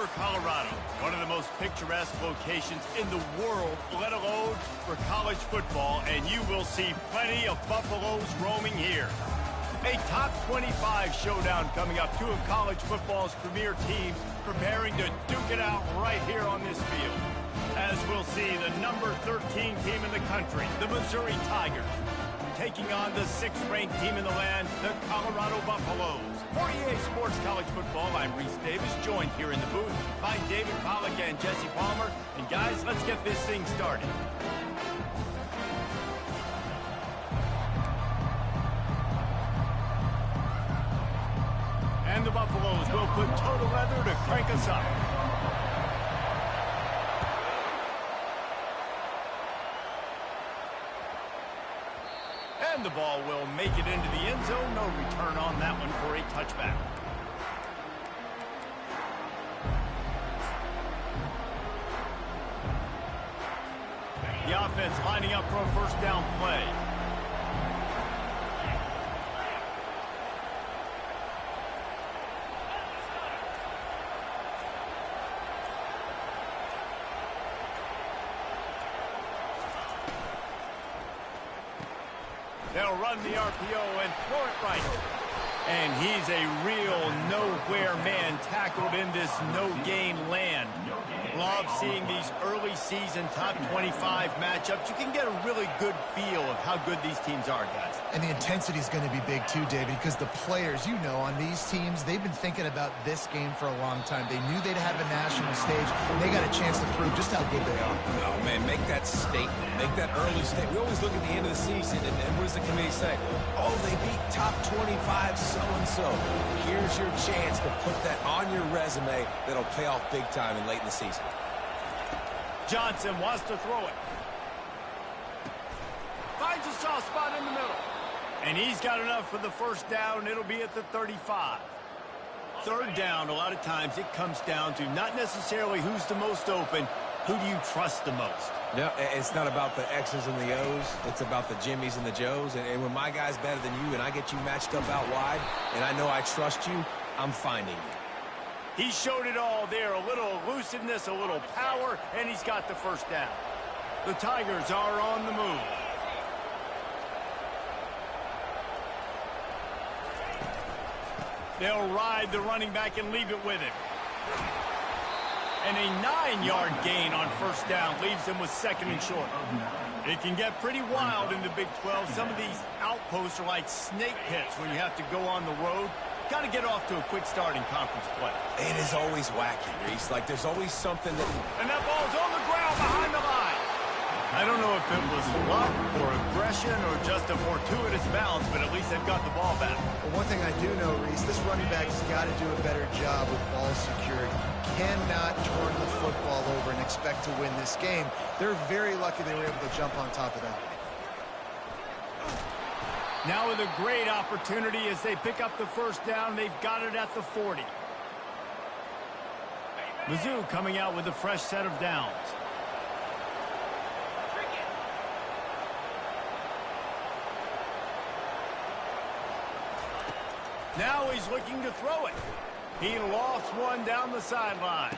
Denver, Colorado, one of the most picturesque locations in the world, let alone for college football, and you will see plenty of Buffaloes roaming here. A top 25 showdown coming up. Two of college football's premier teams preparing to duke it out right here on this field. As we'll see, the number 13 team in the country, the Missouri Tigers, taking on the 6th-ranked team in the land, the Colorado Buffaloes. For EA Sports College Football, I'm Reese Davis, joined here in the booth by David Pollack and Jesse Palmer. And guys, let's get this thing started. And the Buffaloes will put total leather to crank us up. And the ball will make it into the end zone. No return on that one for a touchback. The offense lining up for a first down play. They'll run the RPO and throw it right. And he's a real nowhere man tackled in this no-gain land. Love seeing these early season top 25 matchups. You can get a really good feel of how good these teams are, guys. And the intensity is going to be big too, David, because the players, you know, on these teams, they've been thinking about this game for a long time. They knew they'd have a national stage, and they got a chance to prove just how good they are. Oh, man, make that statement. Make that early statement. We always look at the end of the season, and what does the committee say? Oh, they beat top 25 so-and-so. Here's your chance to put that on your resume that'll pay off big time and late in the season. Johnson wants to throw it. Finds a soft spot in the middle. And he's got enough for the first down. It'll be at the 35. Third down, a lot of times it comes down to not necessarily who's the most open, who do you trust the most? No, it's not about the X's and the O's. It's about the Jimmies and the Joes. And when my guy's better than you and I get you matched up out wide and I know I trust you, I'm finding you. He showed it all there. A little elusiveness, a little power, and he's got the first down. The Tigers are on the move. They'll ride the running back and leave it with him. And a 9-yard gain on first down leaves them with second and short. It can get pretty wild in the Big 12. Some of these outposts are like snake pits when you have to go on the road. Got to get off to a quick start in conference play. It is always wacky, Reese. Like there's always something that... And that ball's on the ground behind the line. I don't know if it was luck or aggression or just a fortuitous bounce, but at least they've got the ball back. Well, one thing I do know, Reese, this running back has got to do a better job with ball security. Cannot turn the football over and expect to win this game. They're very lucky they were able to jump on top of that. Now with a great opportunity as they pick up the first down, they've got it at the 40. Mizzou coming out with a fresh set of downs. Now he's looking to throw it. He lofts one down the sideline.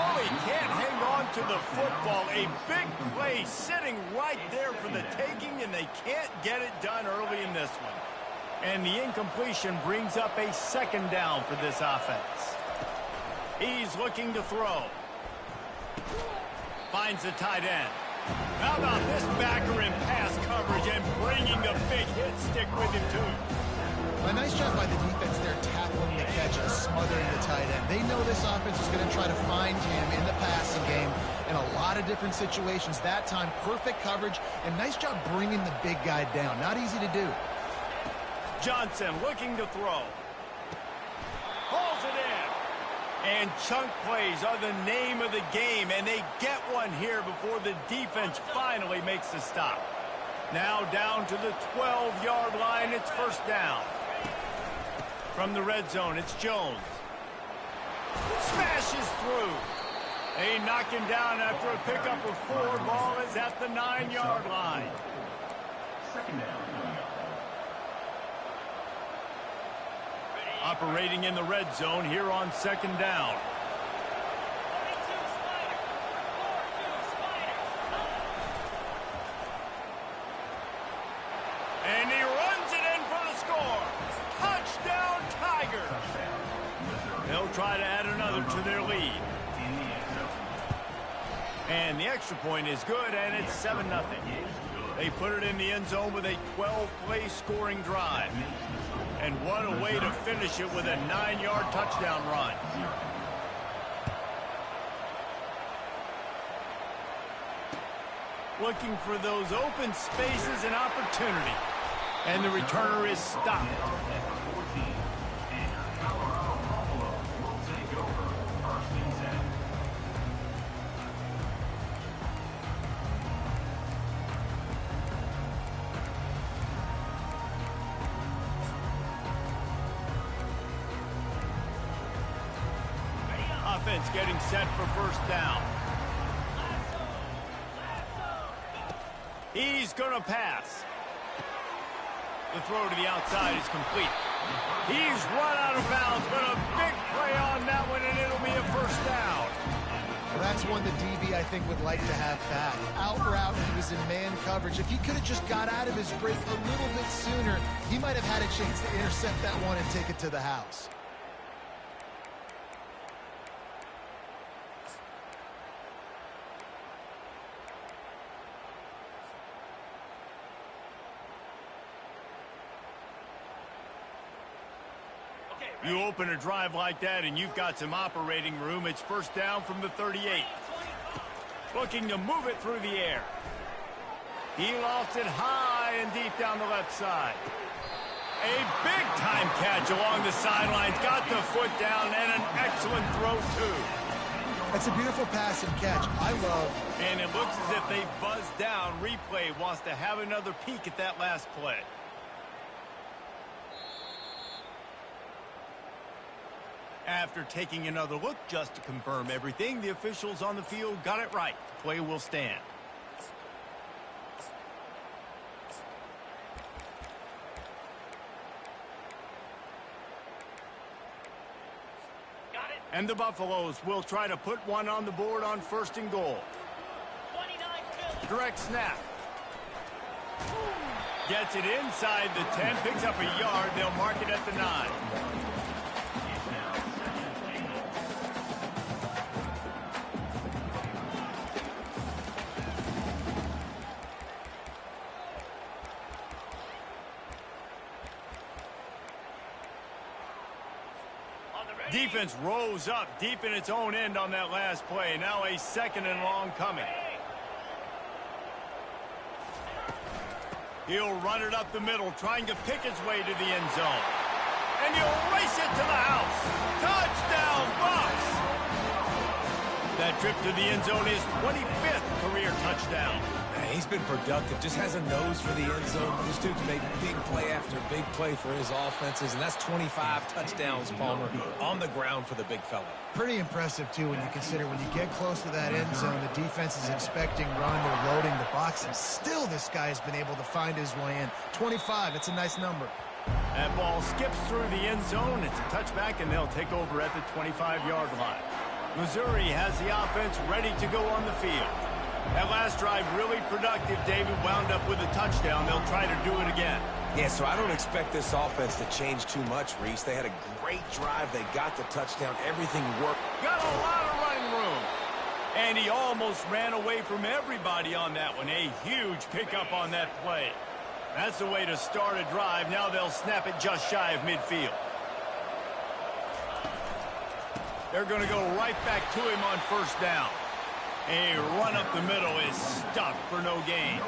Oh, he can't hang on to the football. A big play sitting right there for the taking, and they can't get it done early in this one. And the incompletion brings up a second down for this offense. He's looking to throw. Finds the tight end. How about this backer in pass coverage and bringing the big hit stick with him, too? A nice job by the defense there, tackling the catch and smothering the tight end. They know this offense is going to try to find him in the passing game in a lot of different situations. That time, perfect coverage, and nice job bringing the big guy down. Not easy to do. Johnson looking to throw. Hauls it in. And chunk plays are the name of the game, and they get one here before the defense finally makes the stop. Now down to the 12-yard line, it's first down. From the red zone, it's Jones. Smashes through. They knock him down after a pickup of 4. Ball is at the 9-yard line. Operating in the red zone here on second down. And he runs it in for the score. Touchdown, Tigers. They'll try to add another to their lead. And the extra point is good, and it's 7-0. They put it in the end zone with a 12-play scoring drive. And what a way to finish it with a 9-yard touchdown run. Looking for those open spaces and opportunity. And the returner is stopped. Offense getting set for first down. He's going to pass. The throw to the outside is complete. He's run out of bounds, but a big play on that one, and it'll be a first down. Well, that's one the DB, I think, would like to have back. Out route, he was in man coverage. If he could have just got out of his break a little bit sooner, he might have had a chance to intercept that one and take it to the house. You open a drive like that and you've got some operating room. It's first down from the 38. Looking to move it through the air. He lofts it high and deep down the left side. A big-time catch along the sidelines. Got the foot down and an excellent throw, too. That's a beautiful pass and catch. I love. And it looks as if they buzzed down. Replay wants to have another peek at that last play. After taking another look just to confirm everything, the officials on the field got it right. The play will stand. And the Buffaloes will try to put one on the board on first and goal. Direct snap. Gets it inside the 10, picks up a yard. They'll mark it at the 9. Defense rose up deep in its own end on that last play. Now a second and long coming. He'll run it up the middle, trying to pick his way to the end zone. And he'll race it to the house. Touchdown, Bucs! That trip to the end zone is 25th career touchdown. He's been productive, just has a nose for the end zone. This dude's made big play after big play for his offenses, and that's 25 touchdowns, Palmer, on the ground for the big fella. Pretty impressive, too, when you consider when you get close to that end zone, the defense is expecting run, they're loading the box, and still this guy has been able to find his way in. 25, it's a nice number. That ball skips through the end zone. It's a touchback, and they'll take over at the 25-yard line. Missouri has the offense ready to go on the field. That last drive really productive. David wound up with a touchdown. They'll try to do it again. Yeah, so I don't expect this offense to change too much, Reese. They had a great drive. They got the touchdown. Everything worked. Got a lot of running room. And he almost ran away from everybody on that one. A huge pickup on that play. That's the way to start a drive. Now they'll snap it just shy of midfield. They're going to go right back to him on first down. A run up the middle is stuck for no gain.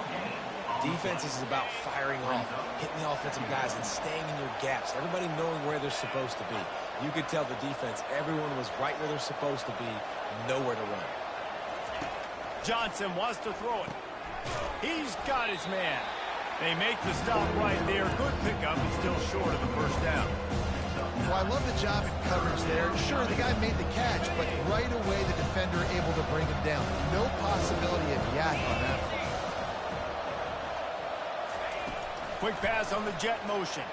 Defense is about firing off, hitting the offensive guys, and staying in your gaps. Everybody knowing where they're supposed to be. You could tell the defense, everyone was right where they're supposed to be, nowhere to run. Johnson wants to throw it. He's got his man. They make the stop right there. Good pickup. He's still short of the first down. Well, I love the job in coverage there. Sure, the guy made the catch, but right away the defender able to bring him down. No possibility of yak on that. Quick pass on the jet motion.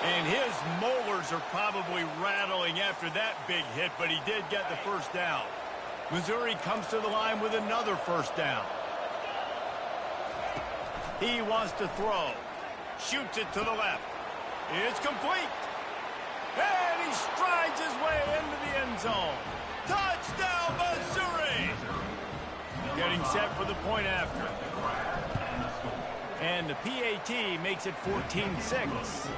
And his molars are probably rattling after that big hit, but he did get the first down. Missouri comes to the line with another first down. He wants to throw. Shoots it to the left. It's complete. And he strides his way into the end zone. Touchdown, Missouri! Getting set for the point after. And the PAT makes it 14-6.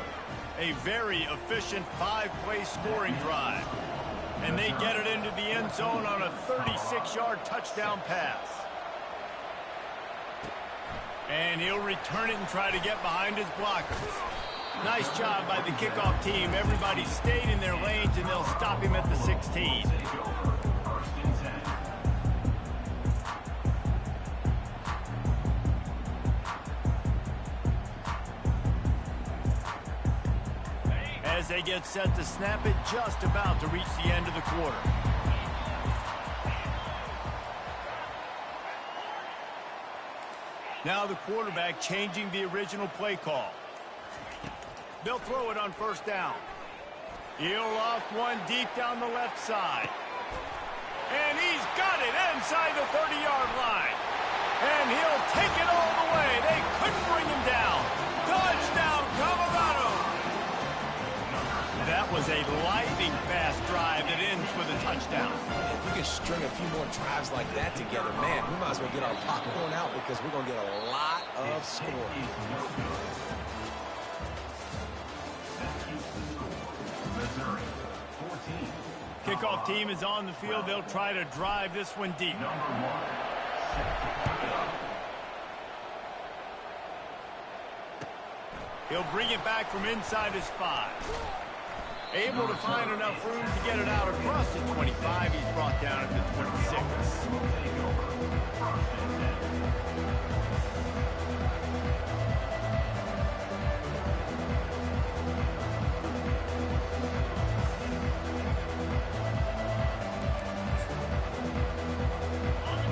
A very efficient 5-play scoring drive. And they get it into the end zone on a 36-yard touchdown pass. And he'll return it and try to get behind his blockers. Nice job by the kickoff team. Everybody stayed in their lanes, and they'll stop him at the 16. As they get set to snap it, just about to reach the end of the quarter. Now the quarterback changing the original play call. They'll throw it on first down. He'll loft one deep down the left side. And he's got it inside the 30-yard line. And he'll take it all the way. They couldn't bring him down. Touchdown, Colorado! That was a lightning-fast drive that ends with a touchdown. If we can string a few more drives like that together, man, we might as well get our popcorn out because we're going to get a lot of scoring. Kickoff team is on the field. They'll try to drive this one deep. He'll bring it back from inside his 5. Able to find enough room to get it out across the 25. He's brought down at the 26.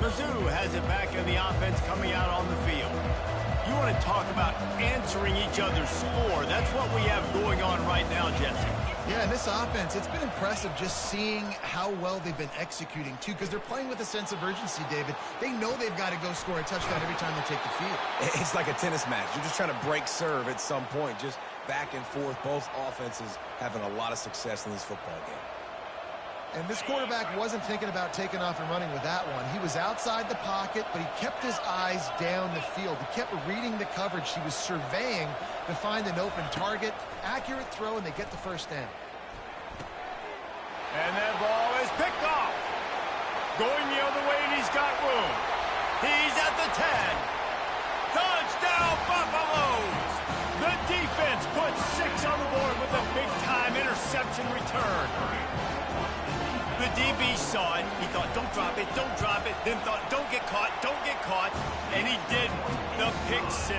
Mizzou has it back in the offense coming out on the field. You want to talk about answering each other's score. That's what we have going on right now, Jesse. Yeah, in this offense, it's been impressive just seeing how well they've been executing, too, because they're playing with a sense of urgency, David. They know they've got to go score a touchdown every time they take the field. It's like a tennis match. You're just trying to break serve at some point, just back and forth. Both offenses having a lot of success in this football game. And this quarterback wasn't thinking about taking off and running with that one. He was outside the pocket, but he kept his eyes down the field. He kept reading the coverage. He was surveying to find an open target. Accurate throw, and they get the first down. And that ball is picked off. Going the other way, and he's got room. He's at the 10. Touchdown, Buffaloes! The defense puts 6 on the board with a big-time interception return. The DB saw it. He thought, don't drop it, don't drop it. Then thought, don't get caught, don't get caught. And he did the pick 6.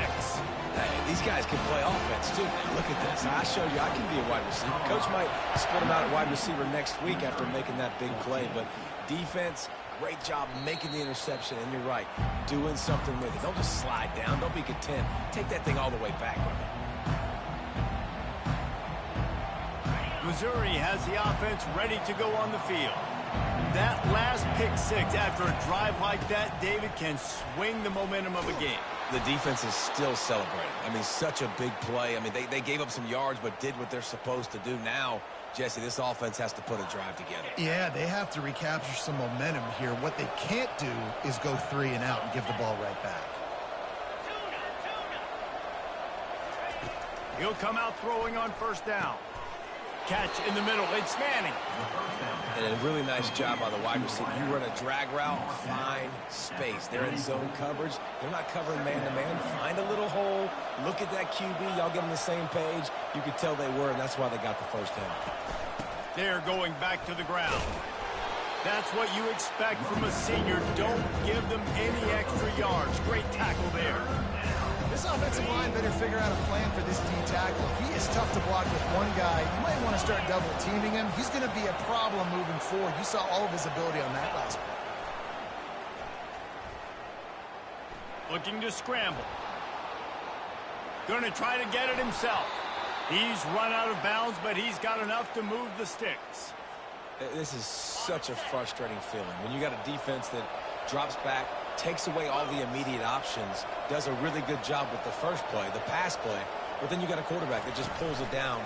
Hey, these guys can play offense, too. Now, look at this. I showed you I can be a wide receiver. Coach might split him out at wide receiver next week after making that big play. But defense, great job making the interception. And you're right, doing something with it. Don't just slide down. Don't be content. Take that thing all the way back. Missouri has the offense ready to go on the field. That last pick 6 after a drive like that, David, can swing the momentum of a game. The defense is still celebrating. I mean, such a big play. I mean, they gave up some yards but did what they're supposed to do. Now, Jesse, this offense has to put a drive together. Yeah, they have to recapture some momentum here. What they can't do is go 3 and out and give the ball right back. He'll come out throwing on first down. Catch in the middle. It's Manning. And a really nice job by the wide receiver. You run a drag route, find space. They're in zone coverage. They're not covering man-to-man. Find a little hole. Look at that QB. Y'all get on the same page. You could tell they were, and that's why they got the first down. They're going back to the ground. That's what you expect from a senior. Don't give them any extra yards. Great tackle there. This offensive line better figure out a plan for this D tackle. He is tough to block with one guy. You might want to start double teaming him. He's going to be a problem moving forward. You saw all of his ability on that last play. Looking to scramble. Going to try to get it himself. He's run out of bounds, but he's got enough to move the sticks. This is such a frustrating feeling when you got a defense that drops back, takes away all the immediate options, does a really good job with the first play, the pass play, but then you got a quarterback that just pulls it down,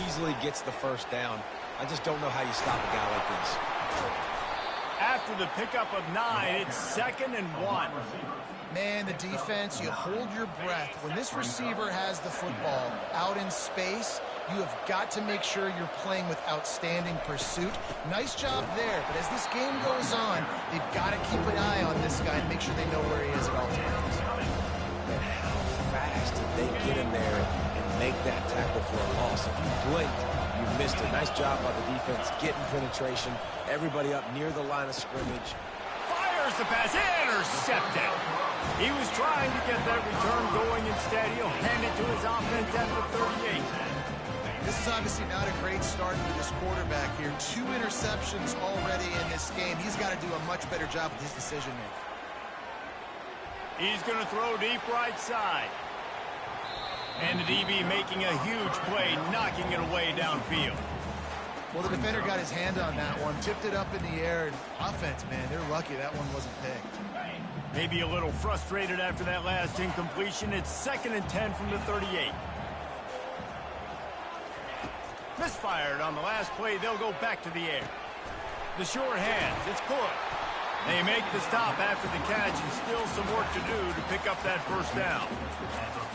easily gets the first down. I just don't know how you stop a guy like this. After the pickup of 9, it's 2nd and 1. Man, the defense, you hold your breath. When this receiver has the football out in space, you have got to make sure you're playing with outstanding pursuit. Nice job there, but as this game goes on, they've got to keep an eye on this guy and make sure they know where he is at all times. And how fast did they get in there and make that tackle for a loss? If you blinked, you missed it. Nice job by the defense getting penetration. Everybody up near the line of scrimmage. Fires the pass, intercepted. He was trying to get that return going. Instead, he'll hand it to his offense at the 38. This is obviously not a great start for this quarterback here. 2 interceptions already in this game. He's got to do a much better job with his decision-making. He's going to throw deep right side. And the DB making a huge play, knocking it away downfield. Well, the defender got his hand on that one, tipped it up in the air, and offense, man, they're lucky that one wasn't picked. Maybe a little frustrated after that last incompletion. It's 2nd and 10 from the 38. Misfired on the last play. They'll go back to the air. The short hands. It's good. They make the stop after the catch, and still some work to do to pick up that first down.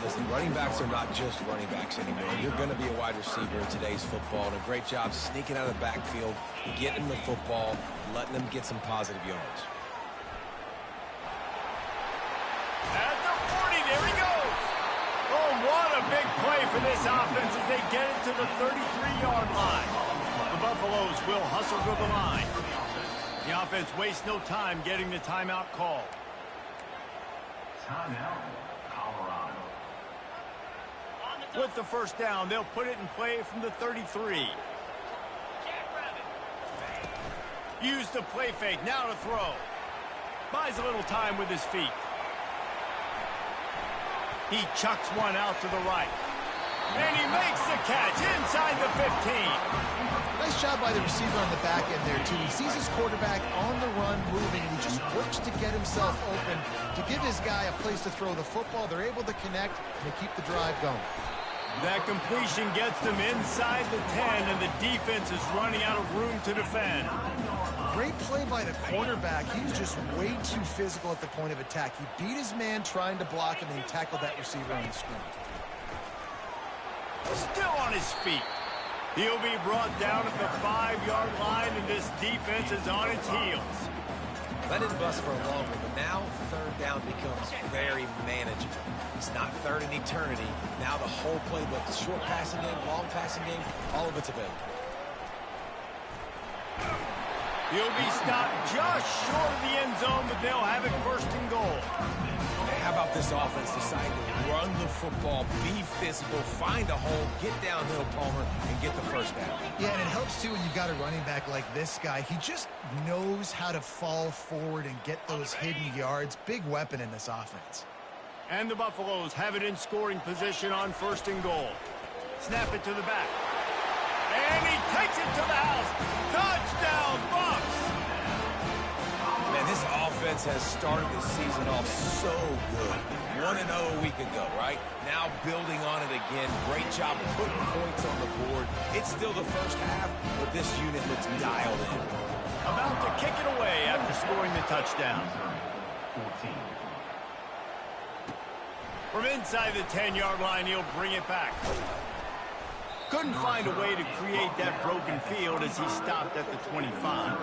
Listen, running backs are not just running backs anymore. You're going to be a wide receiver in today's football, and a great job sneaking out of the backfield, getting the football, letting them get some positive yards. At the 40, there he goes. Oh, what a big play for this offense as they get it to the 33-yard line. The Buffaloes will hustle to the line. The offense wastes no time getting the timeout call. Timeout, Colorado. With the first down, they'll put it in play from the 33. Use the play fake, now to throw. Buys a little time with his feet. He chucks one out to the right. And he makes the catch inside the 15. Nice job by the receiver on the back end there, too. He sees his quarterback on the run moving, and he just works to get himself open to give his guy a place to throw the football. They're able to connect, and they keep the drive going. That completion gets them inside the 10, and the defense is running out of room to defend. Great play by the cornerback. He was just way too physical at the point of attack. He beat his man trying to block him, and he tackled that receiver on the screen. Still on his feet. He'll be brought down at the 5-yard line, and this defense is on its heels. That didn't bust for a long one, but now third down becomes very manageable. It's not third in eternity. Now the whole playbook, the short passing game, long passing game, all of it's available. He'll be stopped just short of the end zone, but they'll have it 1st and goal. Hey, how about this offense deciding to run the football, be physical, find a hole, get downhill, Palmer, and get the first down? Yeah, and it helps, too, when you've got a running back like this guy. He just knows how to fall forward and get those hidden yards. Big weapon in this offense. And the Buffaloes have it in scoring position on 1st and goal. Snap it to the back. And he takes it to the house. Touchdown, Bucs! Man, this offense has started the season off so good. 1-0 a week ago, right? Now building on it again. Great job putting points on the board. It's still the first half, but this unit looks dialed in. About to kick it away after scoring the touchdown. 14. From inside the 10-yard line, he'll bring it back. Couldn't find a way to create that broken field as he stopped at the 25.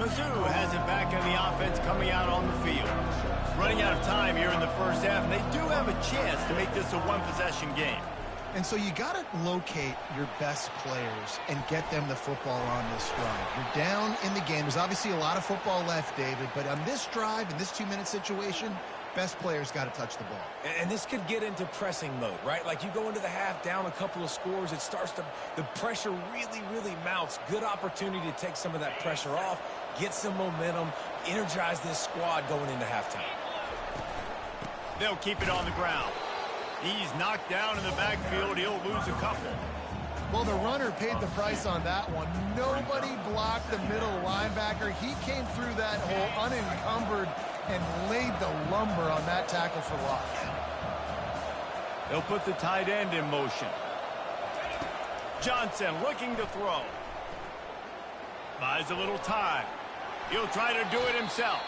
Mizzou has it back on the offense coming out on the field. Running out of time here in the first half, and they do have a chance to make this a one-possession game. And so you got to locate your best players and get them the football on this drive. You're down in the game. There's obviously a lot of football left, David, but on this drive, in this 2-minute situation, best players got to touch the ball. And this could get into pressing mode, right? Like you go into the half down a couple of scores, it starts to, the pressure really mounts. Good opportunity to take some of that pressure off, get some momentum, energize this squad going into halftime. They'll keep it on the ground. He's knocked down in the backfield. He'll lose a couple. Well, the runner paid the price on that one. Nobody blocked the middle linebacker. He came through that hole unencumbered and laid the lumber on that tackle for loss. They'll put the tight end in motion. Johnson looking to throw. Buys a little time. He'll try to do it himself.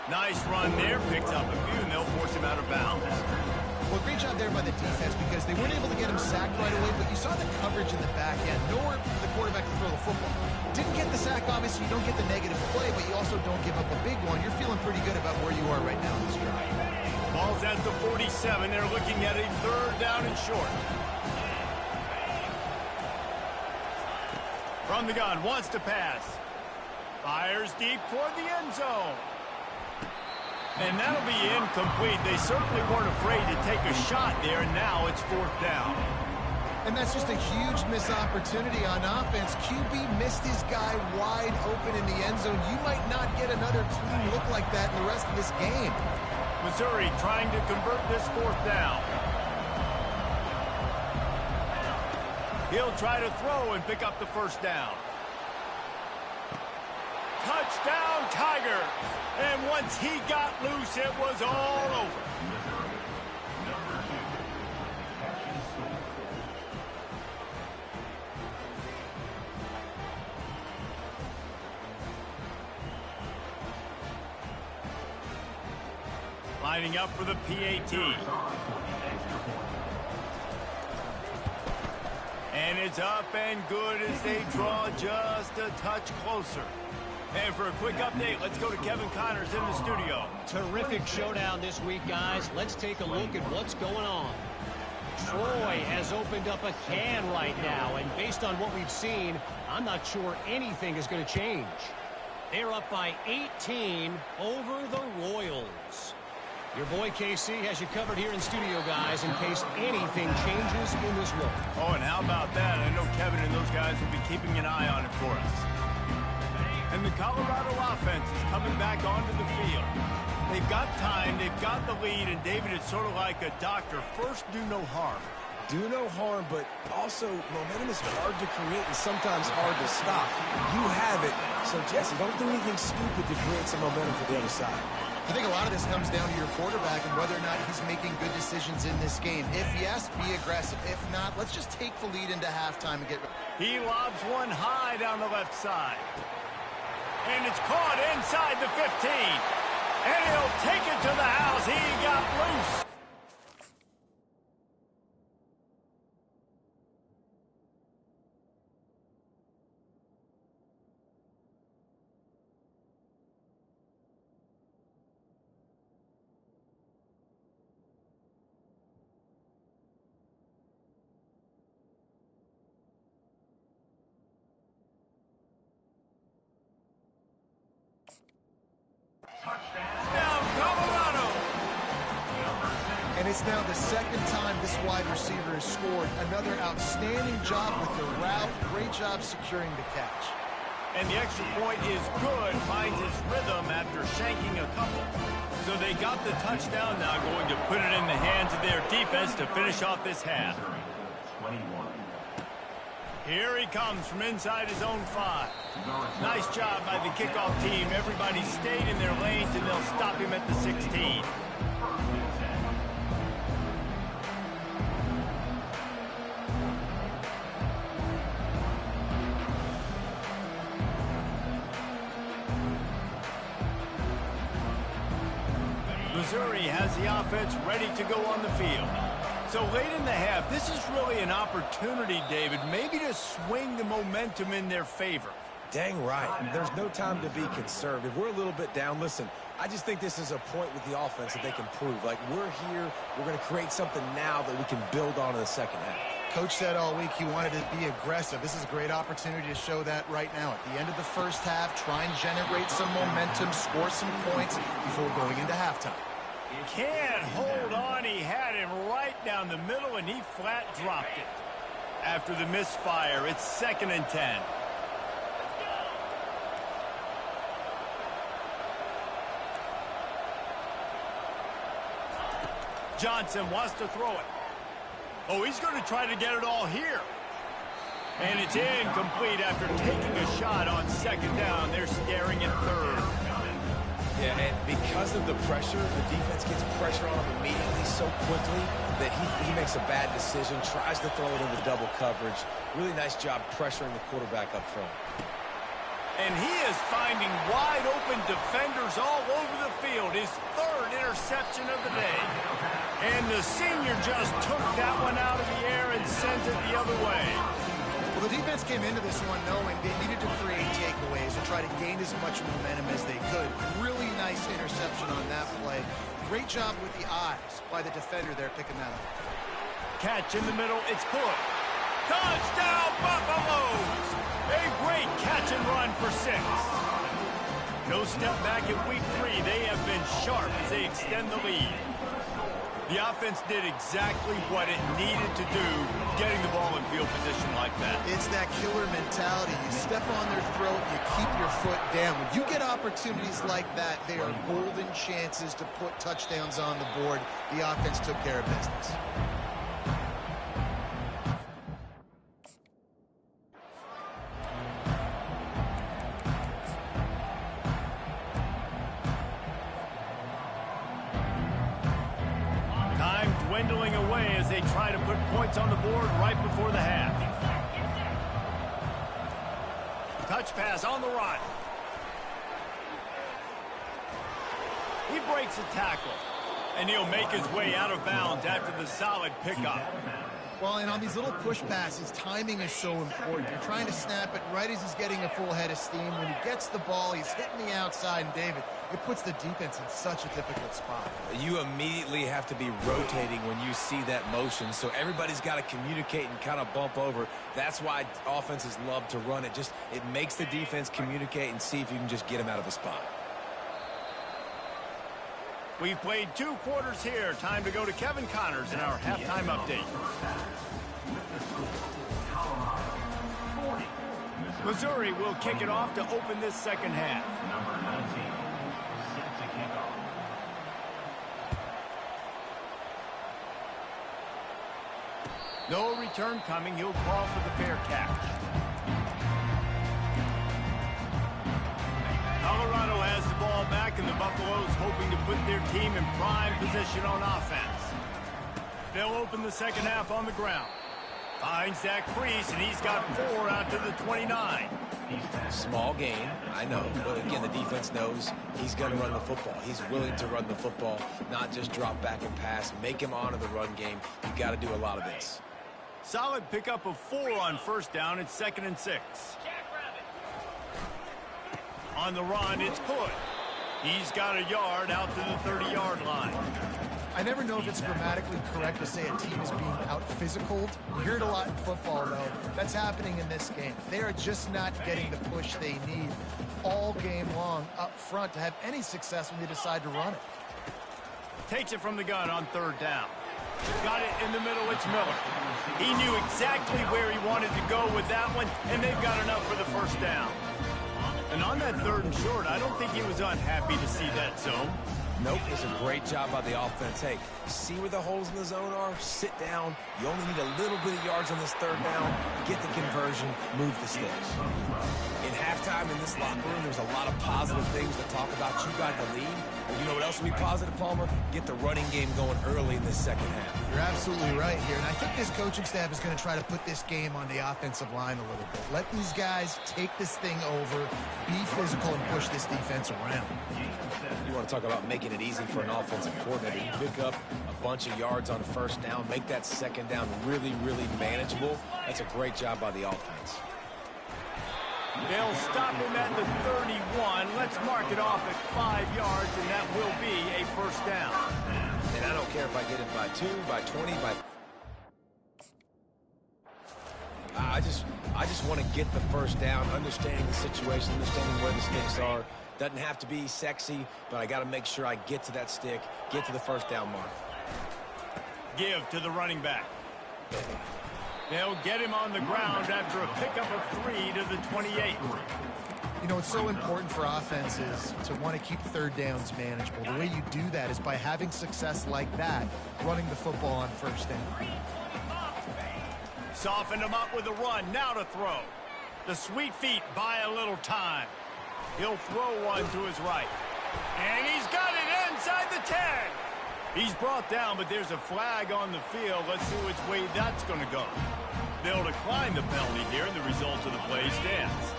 Nice run there. Picks up a few, and they'll force him out of bounds. Well, great job there by the defense because they weren't able to get him sacked right away, but you saw the coverage in the back end. Nowhere for the quarterback to throw the football. Didn't get the sack, obviously. You don't get the negative play, but you also don't give up a big one. You're feeling pretty good about where you are right now in this drive. Ball's at the 47. They're looking at a 3rd down and short. From the gun, wants to pass. Fires deep toward the end zone. And that'll be incomplete. They certainly weren't afraid to take a shot there, and now it's 4th down. And that's just a huge missed opportunity on offense. QB missed his guy wide open in the end zone. You might not get another clean look like that in the rest of this game. Missouri trying to convert this 4th down. He'll try to throw and pick up the 1st down. Touchdown, Tigers! And once he got loose, it was all over. Lining up for the PAT. And it's up and good as they draw just a touch closer. And for a quick update, let's go to Kevin Connors in the studio. Terrific showdown this week, guys. Let's take a look at what's going on. Troy has opened up a can right now, and based on what we've seen, I'm not sure anything is going to change. They're up by 18 over the Royals. Your boy KC has you covered here in studio, guys, in case anything changes in this one. Oh, and how about that? I know Kevin and those guys will be keeping an eye on it for us. And the Colorado offense is coming back onto the field. They've got time, they've got the lead, and David, it's sort of like a doctor. First, do no harm. Do no harm, but also momentum is hard to create and sometimes hard to stop. You have it, so Jesse, don't do anything stupid to create some momentum for the other side. I think a lot of this comes down to your quarterback and whether or not he's making good decisions in this game. If yes, be aggressive. If not, let's just take the lead into halftime and get... He lobs one high down the left side. And it's caught inside the 15. And he'll take it to the house. He got loose. Touchdown, Colorado! And it's now the 2nd time this wide receiver has scored. Another outstanding job with the route. Great job securing the catch. And the extra point is good. Finds his rhythm after shanking a couple. So they got the touchdown, now going to put it in the hands of their defense to finish off this half. 21. Here he comes from inside his own 5. Nice job by the kickoff team. Everybody stayed in their lanes, and they'll stop him at the 16. Missouri has the offense ready to go on the field. So late in the half, this is really an opportunity, David, maybe to swing the momentum in their favor. Dang right. There's no time to be conservative. We're a little bit down. Listen, I just think this is a point with the offense that they can prove. Like, we're here, we're going to create something now that we can build on in the second half. Coach said all week he wanted to be aggressive. This is a great opportunity to show that right now. At the end of the first half, try and generate some momentum, score some points before going into halftime. Can't hold on. He had him right down the middle, and he flat dropped it. After the misfire, it's 2nd and 10. Johnson wants to throw it. Oh, he's going to try to get it all here. And it's incomplete after taking a shot on second down. They're staring at third. Yeah, and because of the pressure, the defense gets pressure on him immediately so quickly that he makes a bad decision, tries to throw it into double coverage. Really nice job pressuring the quarterback up front. And he is finding wide open defenders all over the field. His third interception of the day. And the senior just took that one out of the air and sends it the other way. Well, the defense came into this one knowing they needed to create takeaways and try to gain as much momentum as they could. Really nice interception on that play. Great job with the eyes by the defender there picking that up. Catch in the middle, it's good. Touchdown, Buffaloes! A great catch and run for 6. No step back in week 3. They have been sharp as they extend the lead. The offense did exactly what it needed to do, getting the ball in field position like that. It's that killer mentality. You step on their throat, you keep your foot down. When you get opportunities like that, they are golden chances to put touchdowns on the board. The offense took care of business. Dwindling away as they try to put points on the board right before the half. Touch pass on the run. He breaks a tackle, and he'll make his way out of bounds after the solid pickup. Well, and on these little push passes, timing is so important. You're trying to snap it right as he's getting a full head of steam. When he gets the ball, he's hitting the outside, and David, it puts the defense in such a difficult spot. You immediately have to be rotating when you see that motion, so everybody's got to communicate and kind of bump over. That's why offenses love to run it. It makes the defense communicate and see if you can just get him out of a spot. We've played 2 quarters here. Time to go to Kevin Connors in our halftime update. Missouri will kick it off to open this second half. Number 19, set to kick off. No return coming. He'll call for the fair catch. Colorado has the ball back, and the Buffaloes hoping to put their team in prime position on offense. They'll open the second half on the ground. Finds Zach Freese, and he's got 4 out to the 29. Small gain, I know, but again, the defense knows he's going to run the football. He's willing to run the football, not just drop back and pass, make him honor the run game. You got to do a lot of this. Solid pickup of 4 on first down. It's 2nd and 6. On the run, it's Hood. He's got a yard out to the 30-yard line. I never know if it's grammatically correct to say a team is being out-physicaled. You hear it a lot in football, though. That's happening in this game. They are just not getting the push they need all game long up front to have any success when they decide to run it. Takes it from the gun on 3rd down. Got it in the middle, it's Miller. He knew exactly where he wanted to go with that one, and they've got enough for the first down. And on that 3rd and short, I don't think he was unhappy to see that zone. Nope, it's a great job by the offense. Hey, see where the holes in the zone are? Sit down. You only need a little bit of yards on this 3rd down. Get the conversion, move the sticks. In halftime in this locker room, there's a lot of positive things to talk about. You got the lead. But you know what else will be positive, Palmer? Get the running game going early in this second half. You're absolutely right here. And I think this coaching staff is going to try to put this game on the offensive line a little bit. Let these guys take this thing over, be physical, and push this defense around. You want to talk about making it easy for an offensive coordinator. You pick up a bunch of yards on 1st down, make that 2nd down really, really manageable. That's a great job by the offense. They'll stop him at the 31. Let's mark it off at 5 yards, and that will be a 1st down. And I don't care if I get it by 2, by 20, by... I just want to get the 1st down, understanding the situation, understanding where the sticks are. Doesn't have to be sexy, but I got to make sure I get to that stick, get to the 1st down mark. Give to the running back. They'll get him on the ground after a pickup of 3 to the 28. You know, it's so important for offenses to want to keep 3rd downs manageable. The way you do that is by having success like that, running the football on 1st down. Softened him up with a run. Now to throw. The sweet feet buy a little time. He'll throw one to his right. And he's got it inside the 10. He's brought down, but there's a flag on the field. Let's see which way that's going to go. They'll decline the penalty here, and the result of the play stands.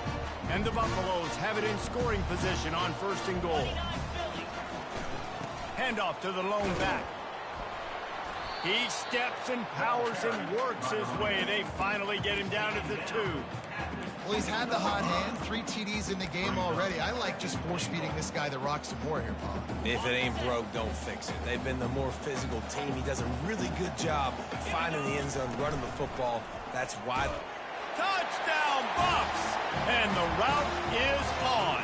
And the Buffaloes have it in scoring position on 1st and goal. Handoff to the lone back. He steps and powers and works his way. They finally get him down at the 2. Well, he's had the hot hand, 3 TDs in the game already. I like just force-feeding this guy the rock some more here, Paul. If it ain't broke, don't fix it. They've been the more physical team. He does a really good job finding the end zone, running the football. That's why. Touchdown, Bucks! And the route is on.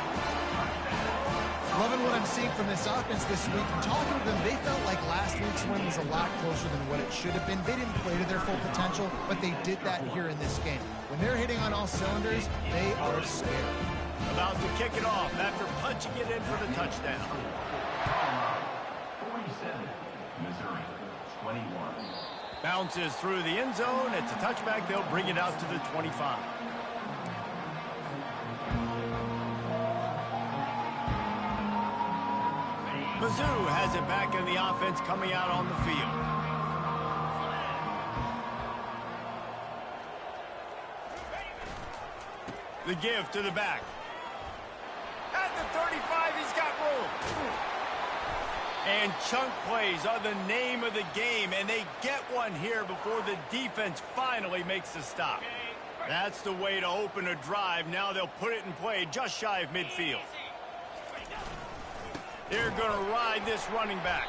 Loving what I'm seeing from this offense this week. And talking to them, they felt like last week's win was a lot closer than what it should have been. They didn't play to their full potential, but they did that here in this game. When they're hitting on all cylinders, they are scared. About to kick it off after punching it in for the touchdown. 47, Missouri, 21. Bounces through the end zone. It's a touchback. They'll bring it out to the 25. Mizzou has it back in the offense coming out on the field. The give to the back. At the 35, he's got room. And chunk plays are the name of the game, and they get one here before the defense finally makes the stop. That's the way to open a drive. Now they'll put it in play just shy of midfield. They're going to ride this running back.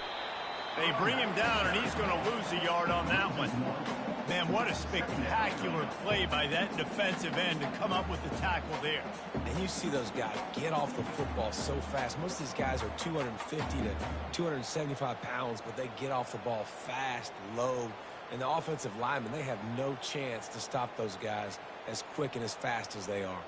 They bring him down, and he's going to lose a yard on that one. Man, what a spectacular play by that defensive end to come up with the tackle there. And you see those guys get off the football so fast. Most of these guys are 250 to 275 pounds, but they get off the ball fast, low. And the offensive linemen, they have no chance to stop those guys as quick and as fast as they are.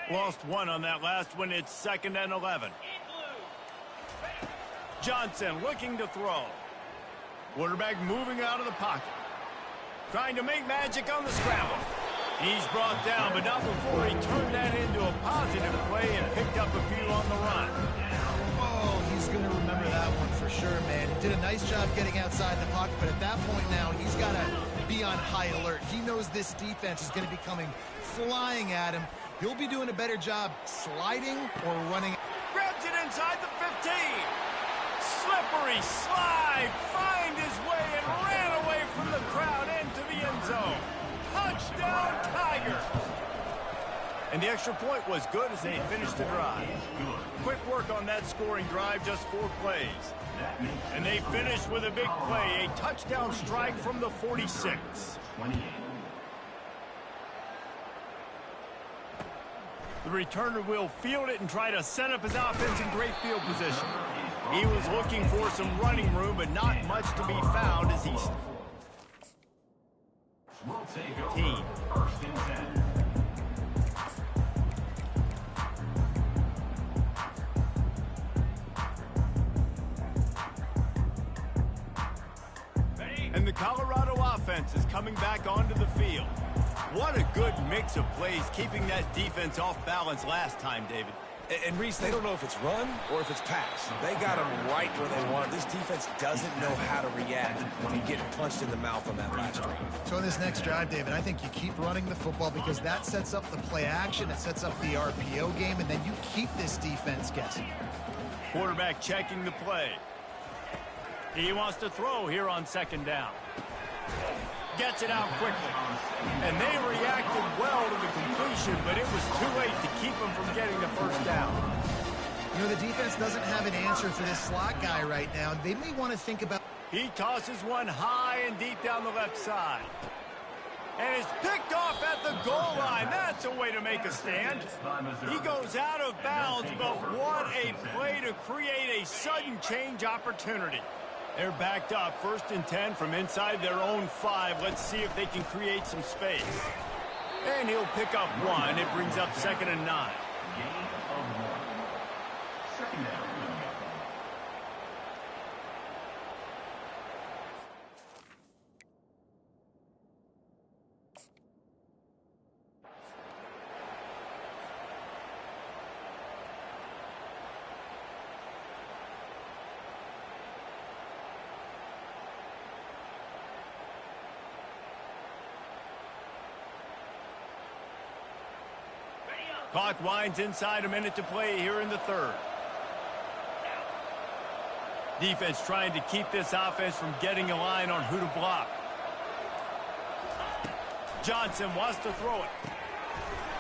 Lost one on that last one. It's 2nd and 11. Johnson looking to throw. Quarterback moving out of the pocket. Trying to make magic on the scramble. He's brought down, but not before he turned that into a positive play and picked up a few on the run. Oh, he's going to remember that one for sure, man. He did a nice job getting outside the pocket, but at that point now, he's got to be on high alert. He knows this defense is going to be coming flying at him. He'll be doing a better job sliding or running. Grabs it inside the 15. Slippery slide. Find his way and ran away from the crowd into the end zone. Touchdown, Tiger. And the extra point was good as they finished the drive. Quick work on that scoring drive, just 4 plays. And they finished with a big play, a touchdown strike from the 46. 28. The returner will field it and try to set up his offense in great field position. He was looking for some running room, but not much to be found as he's We'll take over. 1st and 10. And the Colorado offense is coming back onto the field. What a good mix of plays, keeping that defense off balance last time, David. And Reese, they don't know if it's run or if it's pass. They got them right where they want it. This defense doesn't know how to react when you get punched in the mouth on that last drive. So in this next drive, David, I think you keep running the football because that sets up the play action, it sets up the RPO game, and then you keep this defense guessing. Quarterback checking the play. He wants to throw here on 2nd down. Gets it out quickly. And they reacted well to the completion, but it was too late to keep them from getting the 1st down. You know, the defense doesn't have an answer for this slot guy right now. They may want to think about... He tosses one high and deep down the left side. And it's picked off at the goal line. That's a way to make a stand. He goes out of bounds, but what a play to create a sudden change opportunity. They're backed up, 1st and 10 from inside their own 5. Let's see if they can create some space. And he'll pick up 1. It brings up 2nd and 9. Gain of 1. Second down. Clock winds inside, a minute to play here in the 3rd. Defense trying to keep this offense from getting a line on who to block. Johnson wants to throw it.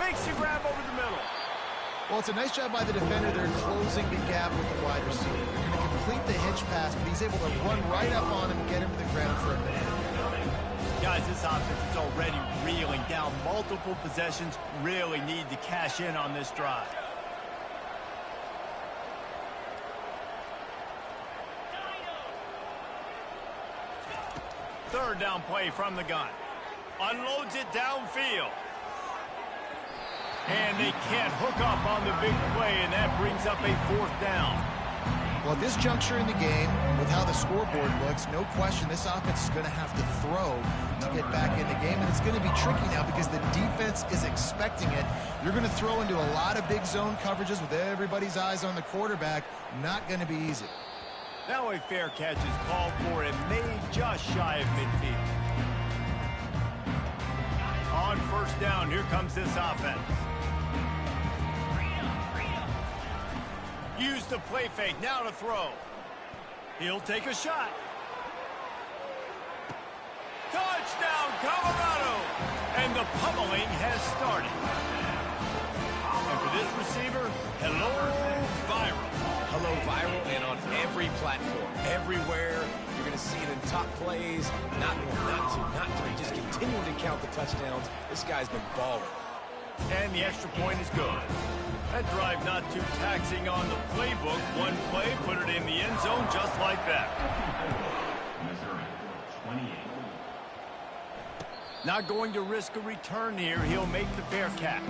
Makes the grab over the middle. Well, it's a nice job by the defender. They're closing the gap with the wide receiver. They're going to complete the hitch pass, but he's able to run right up on him and get him to the ground for a minute. Guys, this offense is already reeling down multiple possessions. Really need to cash in on this drive. Third down play from the gun. Unloads it downfield. And they can't hook up on the big play, and that brings up a 4th down. Well, at this juncture in the game, with how the scoreboard looks, no question this offense is going to have to throw to get back in the game, and it's going to be tricky now because the defense is expecting it. You're going to throw into a lot of big zone coverages with everybody's eyes on the quarterback. Not going to be easy. Now a fair catch is called for and made just shy of midfield. On 1st down, here comes this offense. Use the play fake, now to throw. He'll take a shot. Touchdown, Colorado! And the pummeling has started. And for this receiver, hello, viral. Hello, viral, and on every platform, everywhere. You're going to see it in top plays. Not to. Just continuing to count the touchdowns. This guy's been balling. And the extra point is good. That drive not too taxing on the playbook. One play, put it in the end zone just like that. Missouri, 28. Not going to risk a return here. He'll make the fair catch.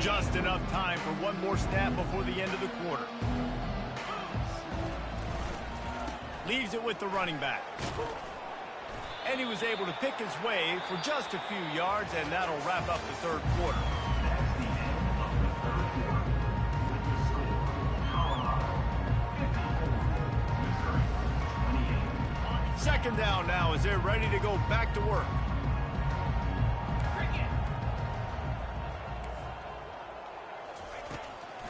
Just enough time for one more snap before the end of the quarter. Leaves it with the running back. And he was able to pick his way for just a few yards, and that'll wrap up the 3rd quarter. That's the end of the 3rd quarter. With the score, Colorado 54, Missouri 28. 2nd down now as they're ready to go back to work.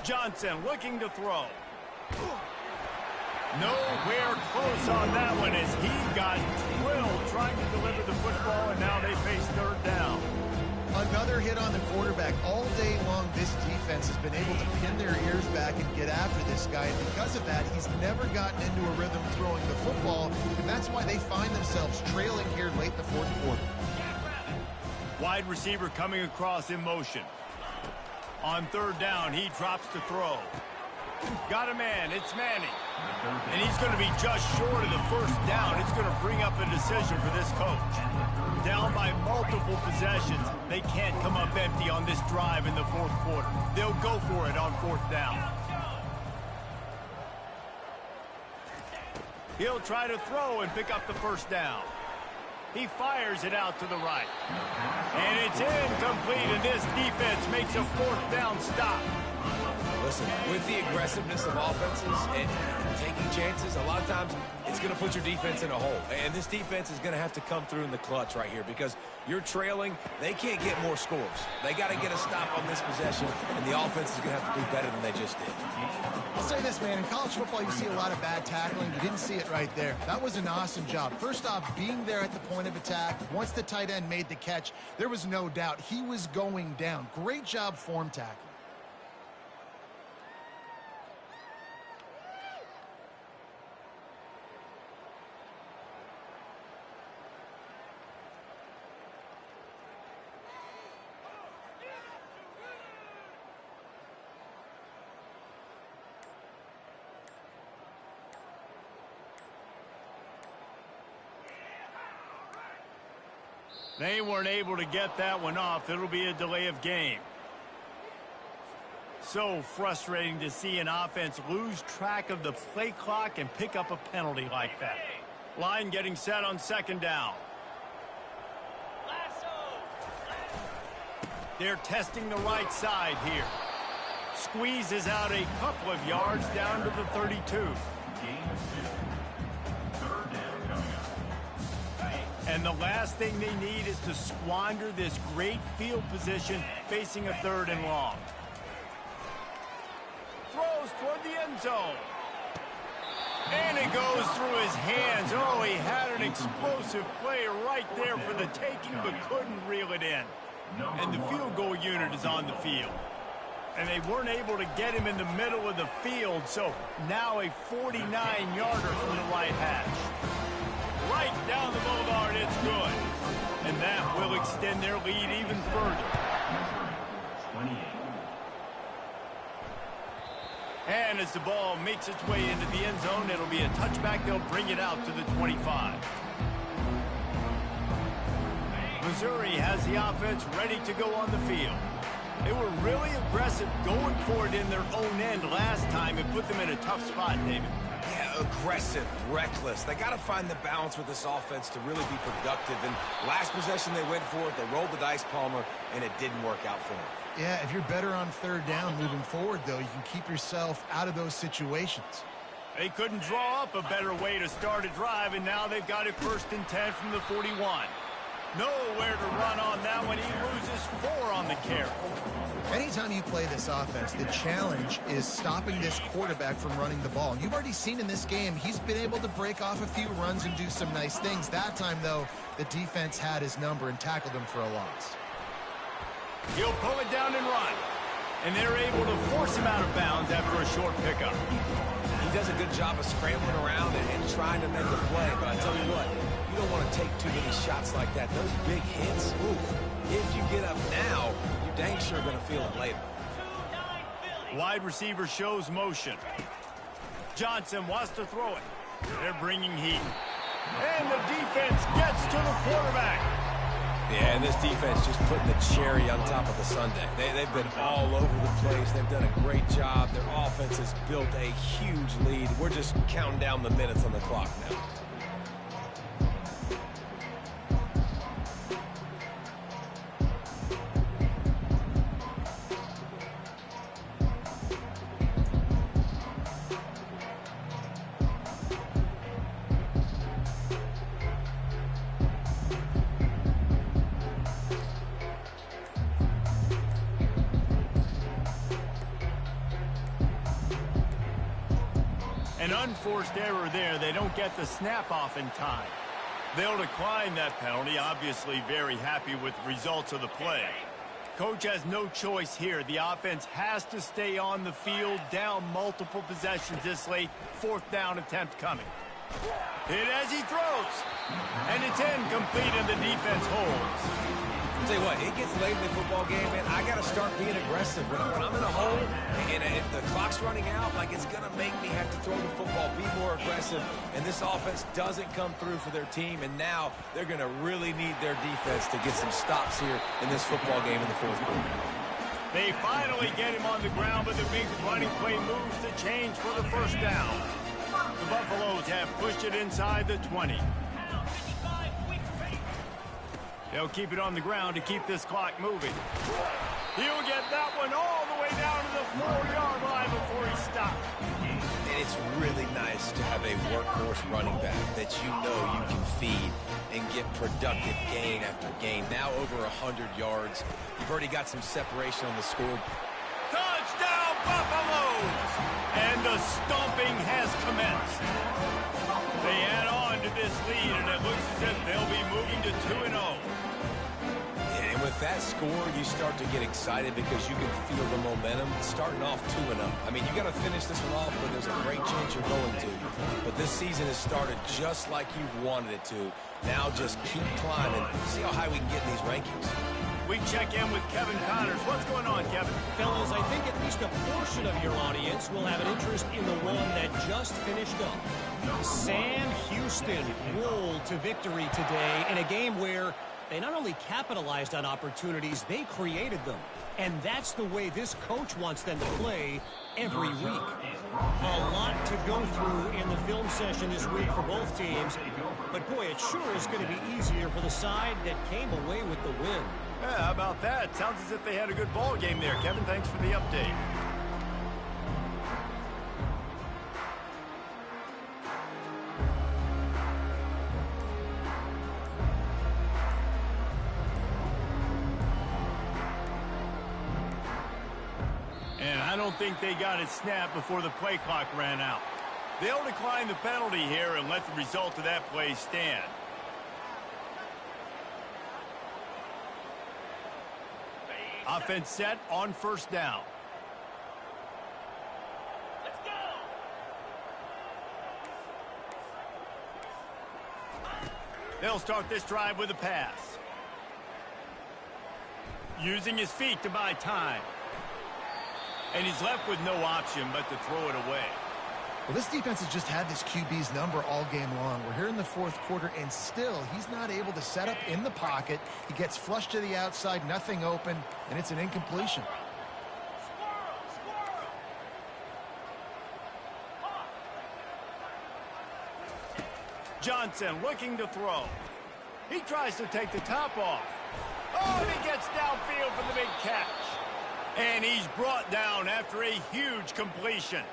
Johnson looking to throw. Nowhere close on that one as he got drilled trying to deliver the football, and now they face 3rd down. Another hit on the quarterback. All day long, this defense has been able to pin their ears back and get after this guy. And because of that, he's never gotten into a rhythm throwing the football. And that's why they find themselves trailing here late in the 4th quarter. Wide receiver coming across in motion. On 3rd down, he drops to throw. Got a man. It's Manning. And he's going to be just short of the 1st down. It's going to bring up a decision for this coach. Down by multiple possessions. They can't come up empty on this drive in the 4th quarter. They'll go for it on 4th down. He'll try to throw and pick up the 1st down. He fires it out to the right. And it's incomplete, and this defense makes a 4th down stop. Listen, with the aggressiveness of offenses and taking chances, a lot of times it's going to put your defense in a hole. And this defense is going to have to come through in the clutch right here because you're trailing. They can't get more scores. They got to get a stop on this possession, and the offense is going to have to do better than they just did. I'll say this, man. In college football, you see a lot of bad tackling. You didn't see it right there. That was an awesome job. First off, being there at the point of attack. Once the tight end made the catch, there was no doubt he was going down. Great job form tackling. They weren't able to get that one off. It'll be a delay of game. So frustrating to see an offense lose track of the play clock and pick up a penalty like that. Line getting set on second down. They're testing the right side here. Squeezes out a couple of yards down to the 32. And the last thing they need is to squander this great field position facing a 3rd and long. Throws toward the end zone. And it goes through his hands. Oh, he had an explosive play right there for the taking, but couldn't reel it in. And the field goal unit is on the field. And they weren't able to get him in the middle of the field, so now a 49-yarder from the right hash. Right down the boulevard, it's good. And that will extend their lead even further. And as the ball makes its way into the end zone, it'll be a touchback. They'll bring it out to the 25. Missouri has the offense ready to go on the field. They were really aggressive going for it in their own end last time and put them in a tough spot, David. Yeah, aggressive, reckless. They got to find the balance with this offense to really be productive. And last possession they went for it, they rolled the dice, Palmer, and it didn't work out for them. Yeah, if you're better on 3rd down moving forward, though, you can keep yourself out of those situations. They couldn't draw up a better way to start a drive, and now they've got it 1st and 10 from the 41. Nowhere to run on that one. He loses 4 on the carry. Anytime you play this offense, the challenge is stopping this quarterback from running the ball. And you've already seen in this game, he's been able to break off a few runs and do some nice things. That time, though, the defense had his number and tackled him for a loss. He'll pull it down and run. And they're able to force him out of bounds after a short pickup. He does a good job of scrambling around and trying to make a play. But I tell you what, you don't want to take too many shots like that. Those big hits, ooh, if you get up now, you're dang sure going to feel it later. Wide receiver shows motion. Johnson wants to throw it. They're bringing heat. And the defense gets to the quarterback. Yeah, and this defense just putting the cherry on top of the sundae. They've been all over the place. They've done a great job. Their offense has built a huge lead. We're just counting down the minutes on the clock now. An unforced error there. They don't get the snap off in time. They'll decline that penalty. Obviously very happy with the results of the play. Coach has no choice here. The offense has to stay on the field, down multiple possessions this late. 4th down attempt coming. Hit as he throws. And it's incomplete and the defense holds. I'll tell you what, it gets late in the football game, man. I got to start being aggressive. When I'm in a hole and if the clock's running out, like it's going to make me have to throw the football, be more aggressive. And this offense doesn't come through for their team. And now they're going to really need their defense to get some stops here in this football game in the 4th quarter. They finally get him on the ground, but the big running play moves the change for the 1st down. The Buffaloes have pushed it inside the 20. They'll keep it on the ground to keep this clock moving. He'll get that one all the way down to the 4-yard line before he stops. And it's really nice to have a workhorse running back that you know you can feed and get productive gain after gain. Now over 100 yards. You've already got some separation on the score. Touchdown, Buffaloes! And the stomping has commenced. They add on to this lead, and it looks as if they'll be moving to 2-0. And with that score, you start to get excited because you can feel the momentum starting off 2-0. I mean, you got to finish this one off, but there's a great chance you're going to. But this season has started just like you've wanted it to. Now just keep climbing. See how high we can get in these rankings. We check in with Kevin Connors. What's going on, Kevin? Fellas, I think at least a portion of your audience will have an interest in the one that just finished up. Sam Houston rolled to victory today in a game where They not only capitalized on opportunities, they created them. And that's the way this coach wants them to play every week. A lot to go through in the film session this week for both teams. But boy, it sure is going to be easier for the side that came away with the win. Yeah, how about that? Sounds as if they had a good ball game there. Kevin, thanks for the update. And I don't think they got it snapped before the play clock ran out. They'll decline the penalty here and let the result of that play stand. Offense set on first down. Let's go. They'll start this drive with a pass. Using his feet to buy time. And he's left with no option but to throw it away. Well, this defense has just had this QB's number all game long. We're here in the fourth quarter, and still he's not able to set up in the pocket. He gets flushed to the outside, nothing open, and it's an incompletion. Johnson looking to throw. He tries to take the top off. Oh, and he gets downfield for the big catch. And he's brought down after a huge completion.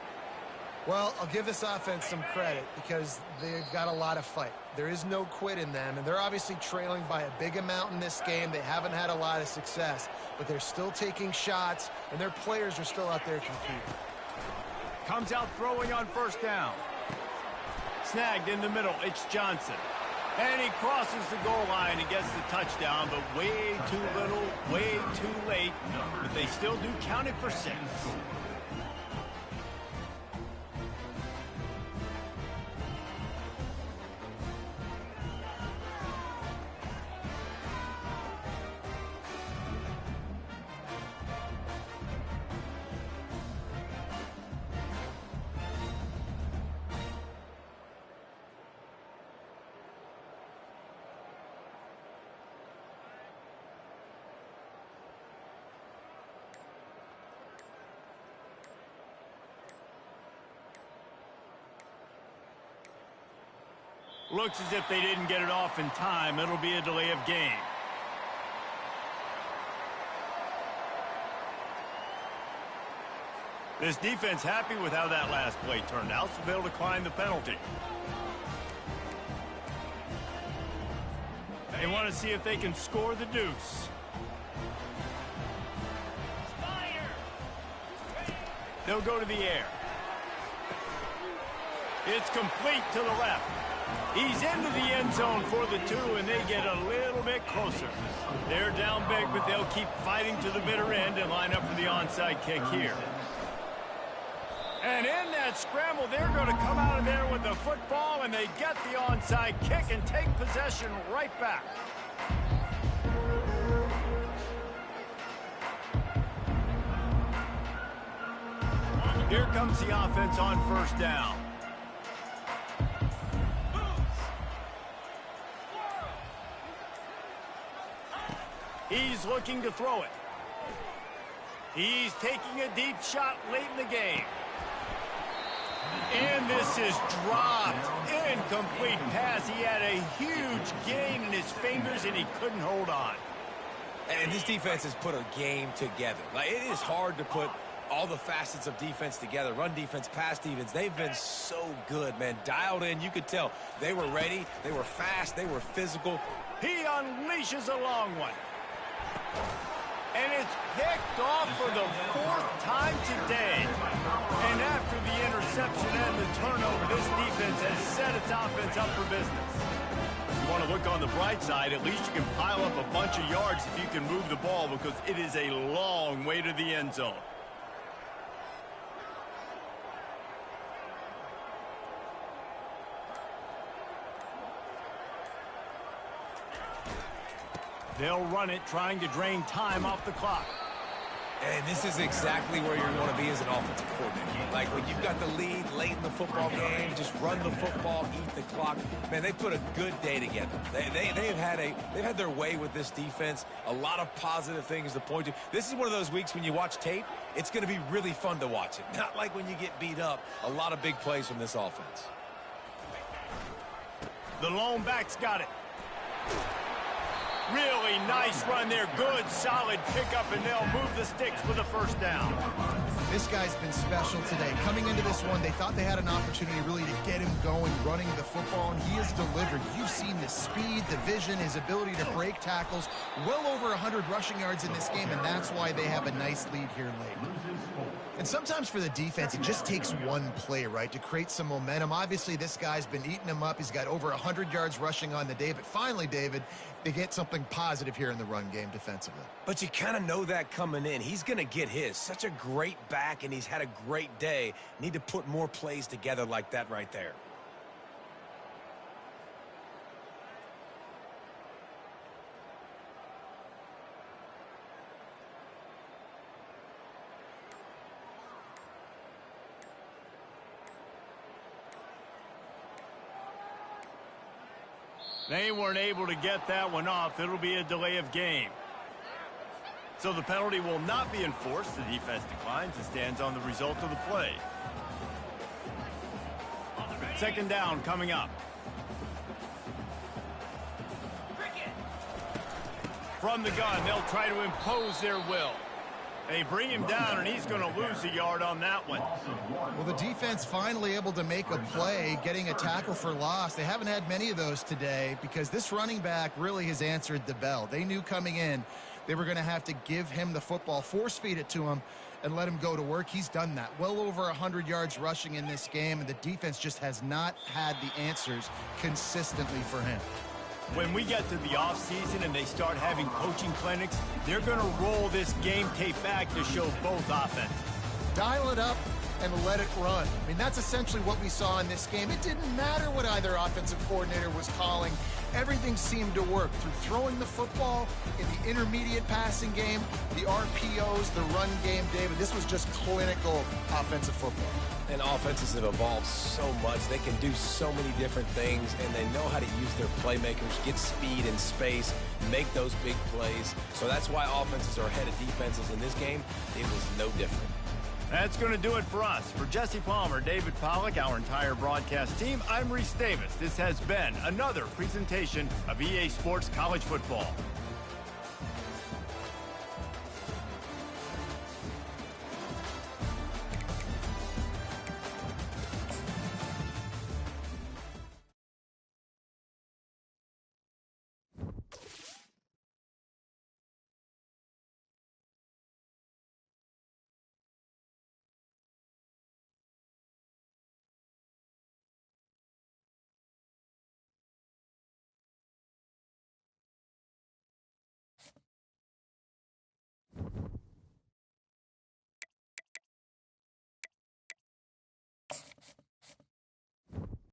Well, I'll give this offense some credit because they've got a lot of fight. There is no quit in them, and they're obviously trailing by a big amount in this game. They haven't had a lot of success, but they're still taking shots, and their players are still out there competing. Comes out throwing on first down. Snagged in the middle, it's Johnson. And he crosses the goal line and gets the touchdown, but way too little, way too late. But they still do count it for 6. Looks as if they didn't get it off in time. It'll be a delay of game. This defense happy with how that last play turned out, so they'll decline the penalty. They want to see if they can score the deuce. They'll go to the air. It's complete to the left. He's into the end zone for the 2, and they get a little bit closer. They're down big, but they'll keep fighting to the bitter end and line up for the onside kick here. And in that scramble, they're going to come out of there with the football, and they get the onside kick and take possession right back. Here comes the offense on first down. He's looking to throw it. He's taking a deep shot late in the game. And this is dropped. Incomplete pass. He had a huge gain in his fingers, and he couldn't hold on. And this defense has put a game together. Like, it is hard to put all the facets of defense together. Run defense, pass defense. They've been so good, man. Dialed in. You could tell they were ready. They were fast. They were physical. He unleashes a long one. And it's picked off for the 4th time today. And after the interception and the turnover, this defense has set its offense up for business. If you want to look on the bright side, at least you can pile up a bunch of yards if you can move the ball, because it is a long way to the end zone. They'll run it, trying to drain time off the clock. And this is exactly where you're going to be as an offensive coordinator. Like when you've got the lead late in the football game, just run the football, eat the clock. Man, they put a good day together. They've had their way with this defense. A lot of positive things to point to. This is one of those weeks when you watch tape, it's going to be really fun to watch it. Not like when you get beat up. A lot of big plays from this offense. The lone back's got it. Really nice run there. Good, solid pickup, and they'll move the sticks for the first down. This guy's been special today. Coming into this one, they thought they had an opportunity really to get him going, running the football, and he has delivered. You've seen the speed, the vision, his ability to break tackles. Well over 100 rushing yards in this game, and that's why they have a nice lead here late. And sometimes for the defense, it just takes one play, right, to create some momentum. Obviously, this guy's been eating them up. He's got over 100 yards rushing on the day. But finally, David, they get something positive here in the run game defensively. But you kind of know that coming in. He's going to get his. Such a great back, and he's had a great day. Need to put more plays together like that right there. They weren't able to get that one off. It'll be a delay of game. So the penalty will not be enforced. The defense declines and stands on the result of the play. Second down coming up. From the gun, they'll try to impose their will. They bring him down, and he's going to lose a yard on that one. Well, the defense finally able to make a play, getting a tackle for loss. They haven't had many of those today because this running back really has answered the bell. They knew coming in they were going to have to give him the football, force-feed it to him, and let him go to work. He's done that. Well over 100 yards rushing in this game, and the defense just has not had the answers consistently for him. When we get to the offseason and they start having coaching clinics, they're going to roll this game tape back to show both offenses. Dial it up and let it run. I mean, that's essentially what we saw in this game. It didn't matter what either offensive coordinator was calling. Everything seemed to work through throwing the football in the intermediate passing game, the RPOs, the run game. David, this was just clinical offensive football. And offenses have evolved so much. They can do so many different things, and they know how to use their playmakers, get speed and space, make those big plays. So that's why offenses are ahead of defenses in this game. It was no different. That's going to do it for us. For Jesse Palmer, David Pollack, our entire broadcast team, I'm Reese Davis. This has been another presentation of EA Sports College Football.